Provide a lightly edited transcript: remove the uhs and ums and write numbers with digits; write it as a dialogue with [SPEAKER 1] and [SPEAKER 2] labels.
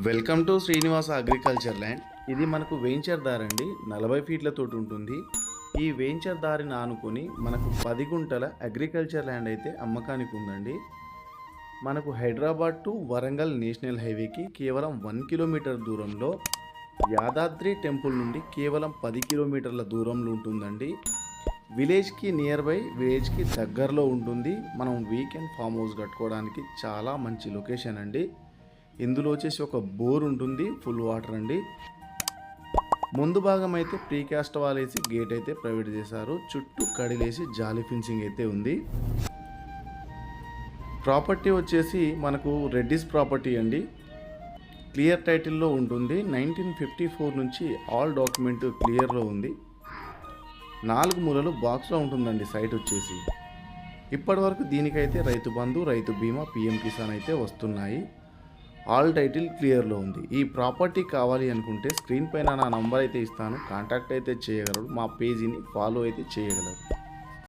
[SPEAKER 1] Welcome to Srinivasa agriculture land. ఇది మనకు venture దారి అండి. 40 ఫీట్లతో ఉంటుంది. ఈ వెంచర్ దారిని ఆనుకొని మనకు 10 గుంటల అగ్రికల్చర్ ల్యాండ్ అయితే అమ్మకానికి ఉందండి. మనకు హైదరాబాద్ టు వరంగల్ నేషనల్ హైవేకి కేవలం 1 కిలోమీటర్ దూరంలో, యాదాద్రి టెంపుల్ నుండి కేవలం 10 కిలోమీటర్ల దూరంలో ఉంటుందండి. విలేజ్కి నియర్ బై, విలేజ్కి దగ్గరలో ఉంటుంది. మనం వీకెండ్ ఫామ్ హౌస్ కట్టుకోవడానికి చాలా మంచి లొకేషన్ అండి. ఇందులో వచ్చేసి ఒక బోర్ ఉంటుంది, ఫుల్ వాటర్ అండి. ముందు భాగం అయితే ప్రీకాస్ట్ వాల్ వేసి గేట్ అయితే ప్రొవైడ్ చేశారు. చుట్టూ కడిలేసి జాలీ ఫిన్సింగ్ అయితే ఉంది. ప్రాపర్టీ వచ్చేసి మనకు రెడ్డిస్ ప్రాపర్టీ అండి. క్లియర్ టైటిల్లో ఉంటుంది. 1954 నుంచి ఆల్ డాక్యుమెంట్ క్లియర్లో ఉంది. 4 మూలలు బాక్స్లో ఉంటుందండి సైట్ వచ్చేసి. ఇప్పటి వరకు దీనికైతే రైతు బంధు, రైతు బీమా, పిఎం కిసాన్ అయితే వస్తున్నాయి. ఆల్ టైటిల్ క్లియర్లో ఉంది. ఈ ప్రాపర్టీ కావాలి అనుకుంటే స్క్రీన్ పైన నా నంబర్ అయితే ఇస్తాను, కాంటాక్ట్ అయితే చేయగలరు. మా పేజీని ఫాలో అయితే చేయగలరు.